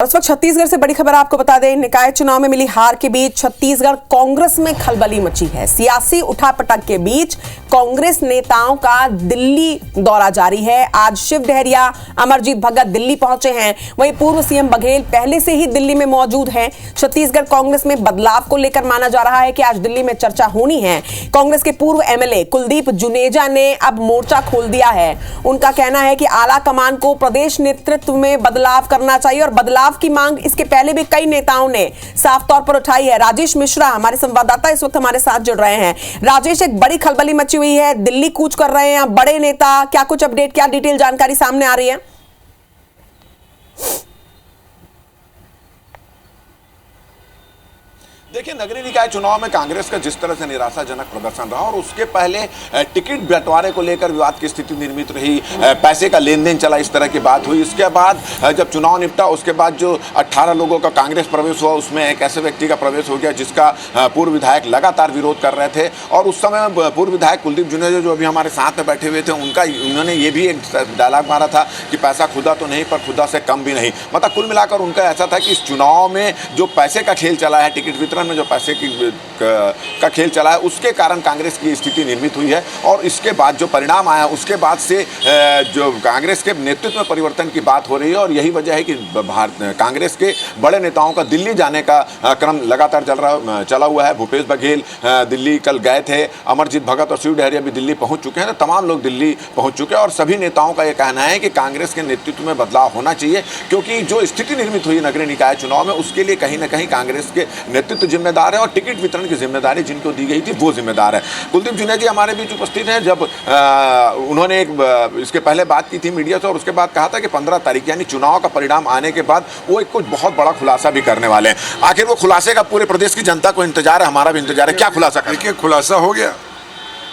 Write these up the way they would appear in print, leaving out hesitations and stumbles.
इस वक्त छत्तीसगढ़ से बड़ी खबर आपको बता दें, निकाय चुनाव में मिली हार के बीच छत्तीसगढ़ कांग्रेस में खलबली मची है। सियासी उठापटक के बीच कांग्रेस नेताओं का दिल्ली दौरा जारी है। आज शिव डहरिया, अमरजीत भगत दिल्ली पहुंचे हैं। वहीं पूर्व सीएम बघेल पहले से ही दिल्ली में मौजूद हैं। छत्तीसगढ़ कांग्रेस में बदलाव को लेकर माना जा रहा है कि आज दिल्ली में चर्चा होनी है। कांग्रेस के पूर्व एमएलए कुलदीप जुनेजा ने अब मोर्चा खोल दिया है। उनका कहना है कि आला कमान को प्रदेश नेतृत्व में बदलाव करना चाहिए और बदलाव की मांग इसके पहले भी कई नेताओं ने साफ तौर पर उठाई है। राजेश मिश्रा हमारे संवाददाता इस वक्त हमारे साथ जुड़ रहे हैं। राजेश, एक बड़ी खलबली मची हुई है, दिल्ली कूच कर रहे हैं बड़े नेता, क्या कुछ अपडेट, क्या डिटेल जानकारी सामने आ रही है? देखिए, नगरीय निकाय चुनाव में कांग्रेस का जिस तरह से निराशाजनक प्रदर्शन रहा और उसके पहले टिकट बंटवारे को लेकर विवाद की स्थिति निर्मित रही, पैसे का लेन देन चला, इस तरह की बात हुई। इसके बाद जब चुनाव निपटा उसके बाद जो 18 लोगों का कांग्रेस प्रवेश हुआ उसमें एक ऐसे व्यक्ति का प्रवेश हो गया जिसका पूर्व विधायक लगातार विरोध कर रहे थे। और उस समय पूर्व विधायक कुलदीप जुनेजा जो अभी हमारे साथ में बैठे हुए थे उन्होंने ये भी एक डायलॉग मारा था कि पैसा खुदा तो नहीं पर खुदा से कम भी नहीं। मतलब कुल मिलाकर उनका ऐसा था कि इस चुनाव में जो पैसे का खेल चला है, टिकट वितरण में जो पैसे का खेल चला है, उसके कारण कांग्रेस की स्थिति निर्मित हुई है। और इसके बाद जो परिणाम आया उसके बाद से जो कांग्रेस के नेतृत्व में परिवर्तन की बात हो रही है और यही वजह है कि कांग्रेस के बड़े नेताओं का दिल्ली जाने का क्रम लगातार चला हुआ है। भूपेश बघेल दिल्ली कल गए थे, अमरजीत भगत और शिव डहरिया भी दिल्ली पहुंच चुके हैं। तो तमाम लोग दिल्ली पहुंच चुके हैं और सभी नेताओं का यह कहना है कि कांग्रेस के नेतृत्व में बदलाव होना चाहिए, क्योंकि जो स्थिति निर्मित हुई नगरीय निकाय चुनाव में उसके लिए कहीं ना कहीं कांग्रेस के नेतृत्व जिम्मेदार है और टिकट वितरण की जिम्मेदारी जिनको दी गई थी वो जिम्मेदार है। कुलदीप जुनेजा जी हमारे बीच उपस्थित हैं। जब उन्होंने इसके पहले बात की थी मीडिया से और उसके बाद कहा था कि 15 तारीख यानी चुनाव का परिणाम आने के बाद वो एक कुछ बहुत बड़ा खुलासा भी करने वाले हैं। आखिर वो खुलासे का पूरे प्रदेश की जनता को इंतजार है, हमारा भी इंतजार है। क्या खुलासा करें? देखिए, खुलासा हो गया,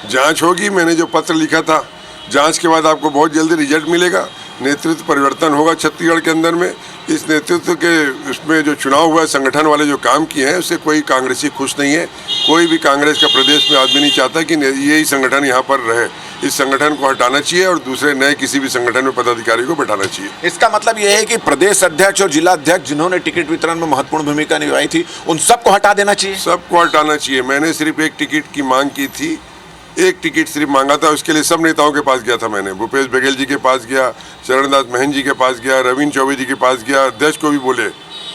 जांच होगी। मैंने जो पत्र लिखा था, जांच के बाद आपको बहुत जल्दी रिजल्ट मिलेगा। नेतृत्व परिवर्तन होगा छत्तीसगढ़ के अंदर में। इस नेतृत्व के उसमें जो चुनाव हुआ है, संगठन वाले जो काम किए हैं उससे कोई कांग्रेसी खुश नहीं है। कोई भी कांग्रेस का प्रदेश में आदमी नहीं चाहता कि यही संगठन यहाँ पर रहे। इस संगठन को हटाना चाहिए और दूसरे नए किसी भी संगठन में पदाधिकारी को बैठाना चाहिए। इसका मतलब यह है कि प्रदेश अध्यक्ष और जिला अध्यक्ष जिन्होंने टिकट वितरण में महत्वपूर्ण भूमिका निभाई थी उन सबको हटा देना चाहिए। सबको हटाना चाहिए। मैंने सिर्फ एक टिकट की मांग की थी, एक टिकट सिर्फ मांगा था। उसके लिए सब नेताओं के पास गया था मैंने। भूपेश बघेल जी के पास गया, चरणदास महंत जी के पास गया, रविंद्र चौबे जी के पास गया, अध्यक्ष को भी बोले,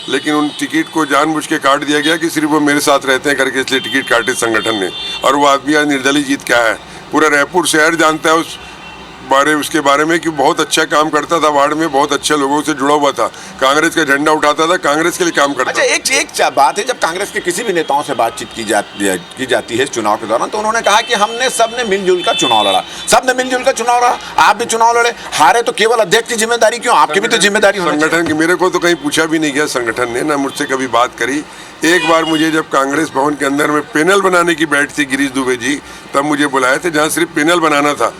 लेकिन उन टिकट को जानबूझ के काट दिया गया कि सिर्फ वो मेरे साथ रहते हैं करके, इसलिए टिकट काटे संगठन ने। और वो आदमी आज निर्दलीय जीत क्या है, पूरा रायपुर शहर जानता है उसके बारे में कि बहुत अच्छा काम करता था, वार्ड में बहुत अच्छे लोगों से जुड़ा हुआ था, कांग्रेस का झंडा उठाता था, कांग्रेस के लिए काम करता था। अच्छा, एक बात है, जब कांग्रेस के किसी भी नेताओं से बातचीत की जाती है इस चुनाव के दौरान तो उन्होंने कहा कि हमने सबने मिलजुल कर चुनाव लड़ा, सबने मिलजुल कर चुनाव लड़ा। आप भी चुनाव लड़े, हारे तो केवल अध्यक्ष की जिम्मेदारी क्यों, आपकी भी तो जिम्मेदारी संगठन की। मेरे को तो कहीं पूछा भी नहीं गया संगठन ने, ना मुझसे कभी बात करी। एक बार मुझे जब कांग्रेस भवन के अंदर में पैनल बनाने की बैठ थी गिरीश दुबे जी, तब मुझे बुलाए थे, जहाँ सिर्फ पैनल बनाना था।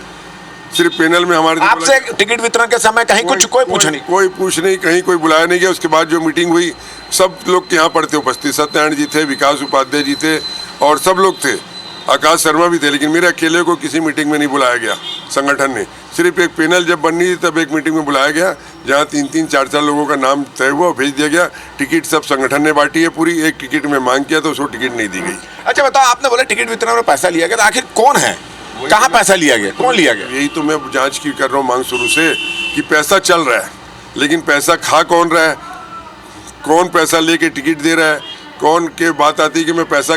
सिर्फ पैनल में हमारे आपसे टिकट वितरण के समय कहीं कोई पूछा नहीं, कोई पूछ नहीं, कहीं कोई बुलाया नहीं गया। उसके बाद जो मीटिंग हुई सब लोग यहाँ पर थे उपस्थित, सत्यनारायण जी थे, विकास उपाध्याय जी थे और सब लोग थे, आकाश शर्मा भी थे, लेकिन मेरे अकेले को किसी मीटिंग में नहीं बुलाया गया संगठन ने। सिर्फ एक पैनल जब बननी थी तब एक मीटिंग में बुलाया गया, जहाँ 3-3, 4-4 लोगों का नाम तय हुआ, भेज दिया गया। टिकट सब संगठन ने बांटी है पूरी। एक टिकट में मांग किया तो उसको टिकट नहीं दी गई। अच्छा बताओ, आपने बोला टिकट वितरण में पैसा लिया गया, तो आखिर कौन है, कहाँ पैसा लिया गया, कौन लिया गया? यही तो मैं जांच की कर रहा हूँ मांग शुरू से कि पैसा चल रहा है, लेकिन पैसा खा कौन रहा है, कौन पैसा लेके टिकट दे रहा है, कौन के बात आती है कि मैं पैसा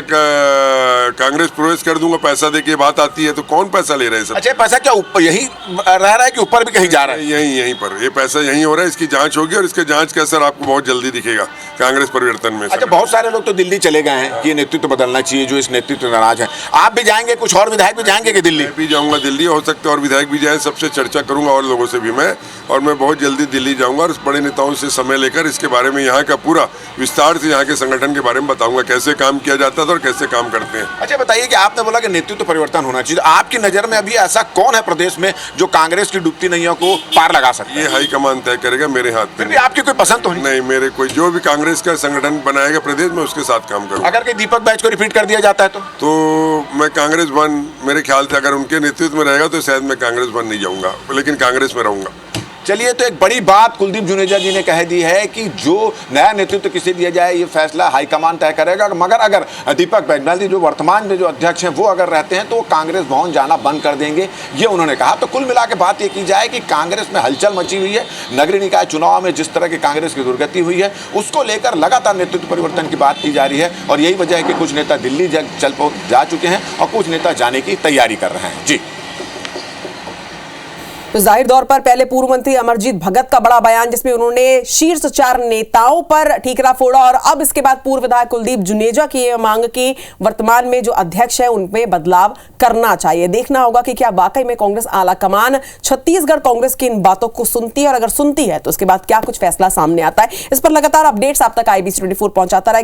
कांग्रेस प्रवेश कर दूंगा, पैसा दे के बात आती है, तो कौन पैसा ले रहा है सब? अच्छा, पैसा क्या ऊपर यही रह रहा है कि ऊपर भी कहीं जा रहा है? यहीं पर ये पैसा यहीं हो रहा है। इसकी जांच होगी और इसके जांच का असर आपको बहुत जल्दी दिखेगा कांग्रेस परिवर्तन में। अच्छा, बहुत सारे लोग तो दिल्ली चले गए हैं कि नेतृत्व बदलना चाहिए, जो इस नेतृत्व नाराज है। आप भी जाएंगे, कुछ और विधायक भी जाएंगे कि दिल्ली? मैं भी जाऊंगा दिल्ली, हो सकता है और विधायक भी जाए, सबसे चर्चा करूंगा और लोगों से भी मैं, और मैं बहुत जल्दी दिल्ली जाऊंगा और बड़े नेताओं से समय लेकर इसके बारे में, यहाँ का पूरा विस्तार से यहाँ के संगठन के बारे में बताऊंगा, कैसे काम किया जाता था और कैसे काम करते हैं। अच्छा बताइए कि आपने बोला कि नेतृत्व परिवर्तन होना चाहिए, आपकी नजर में अभी ऐसा कौन है प्रदेश में जो कांग्रेस की डूबती नैया को पार लगा सकता है? ये हाईकमान तय करेगा, मेरे हाथ में। फिर भी आपकी कोई पसंद तो नहीं, मेरे कोई जो भी कांग्रेस का संगठन बनाएगा प्रदेश में उसके साथ काम करूंगा। अगर कहीं दीपक बैच को रिपीट कर दिया जाता है तो मैं कांग्रेस वन, मेरे ख्याल से अगर उनके नेतृत्व में रहेगा तो शायद मैं कांग्रेस वन नहीं जाऊंगा, लेकिन कांग्रेस में रहूंगा। चलिए, तो एक बड़ी बात कुलदीप जुनेजा जी ने कह दी है कि जो नया नेतृत्व किसे दिया जाए ये फैसला हाईकमान तय करेगा, मगर अगर दीपक बैजनाल जो वर्तमान में जो अध्यक्ष हैं वो अगर रहते हैं तो वो कांग्रेस भवन जाना बंद कर देंगे, ये उन्होंने कहा। तो कुल मिला के बात ये की जाए कि कांग्रेस में हलचल मची हुई है। नगरीय निकाय चुनाव में जिस तरह की कांग्रेस की दुर्गति हुई है उसको लेकर लगातार नेतृत्व परिवर्तन की बात की जा रही है, और यही वजह है कि कुछ नेता दिल्ली जा चुके हैं और कुछ नेता जाने की तैयारी कर रहे हैं। जी, तो जाहिर तौर पर पहले पूर्व मंत्री अमरजीत भगत का बड़ा बयान जिसमें उन्होंने शीर्ष 4 नेताओं पर ठीकरा फोड़ा, और अब इसके बाद पूर्व विधायक कुलदीप जुनेजा की यह मांग कि वर्तमान में जो अध्यक्ष है उनमें बदलाव करना चाहिए। देखना होगा कि क्या वाकई में कांग्रेस आला कमान छत्तीसगढ़ कांग्रेस की इन बातों को सुनती है, और अगर सुनती है तो उसके बाद क्या कुछ फैसला सामने आता है। इस पर लगातार अपडेट्स आप तक IBC 24 पहुंचाता रहेगा।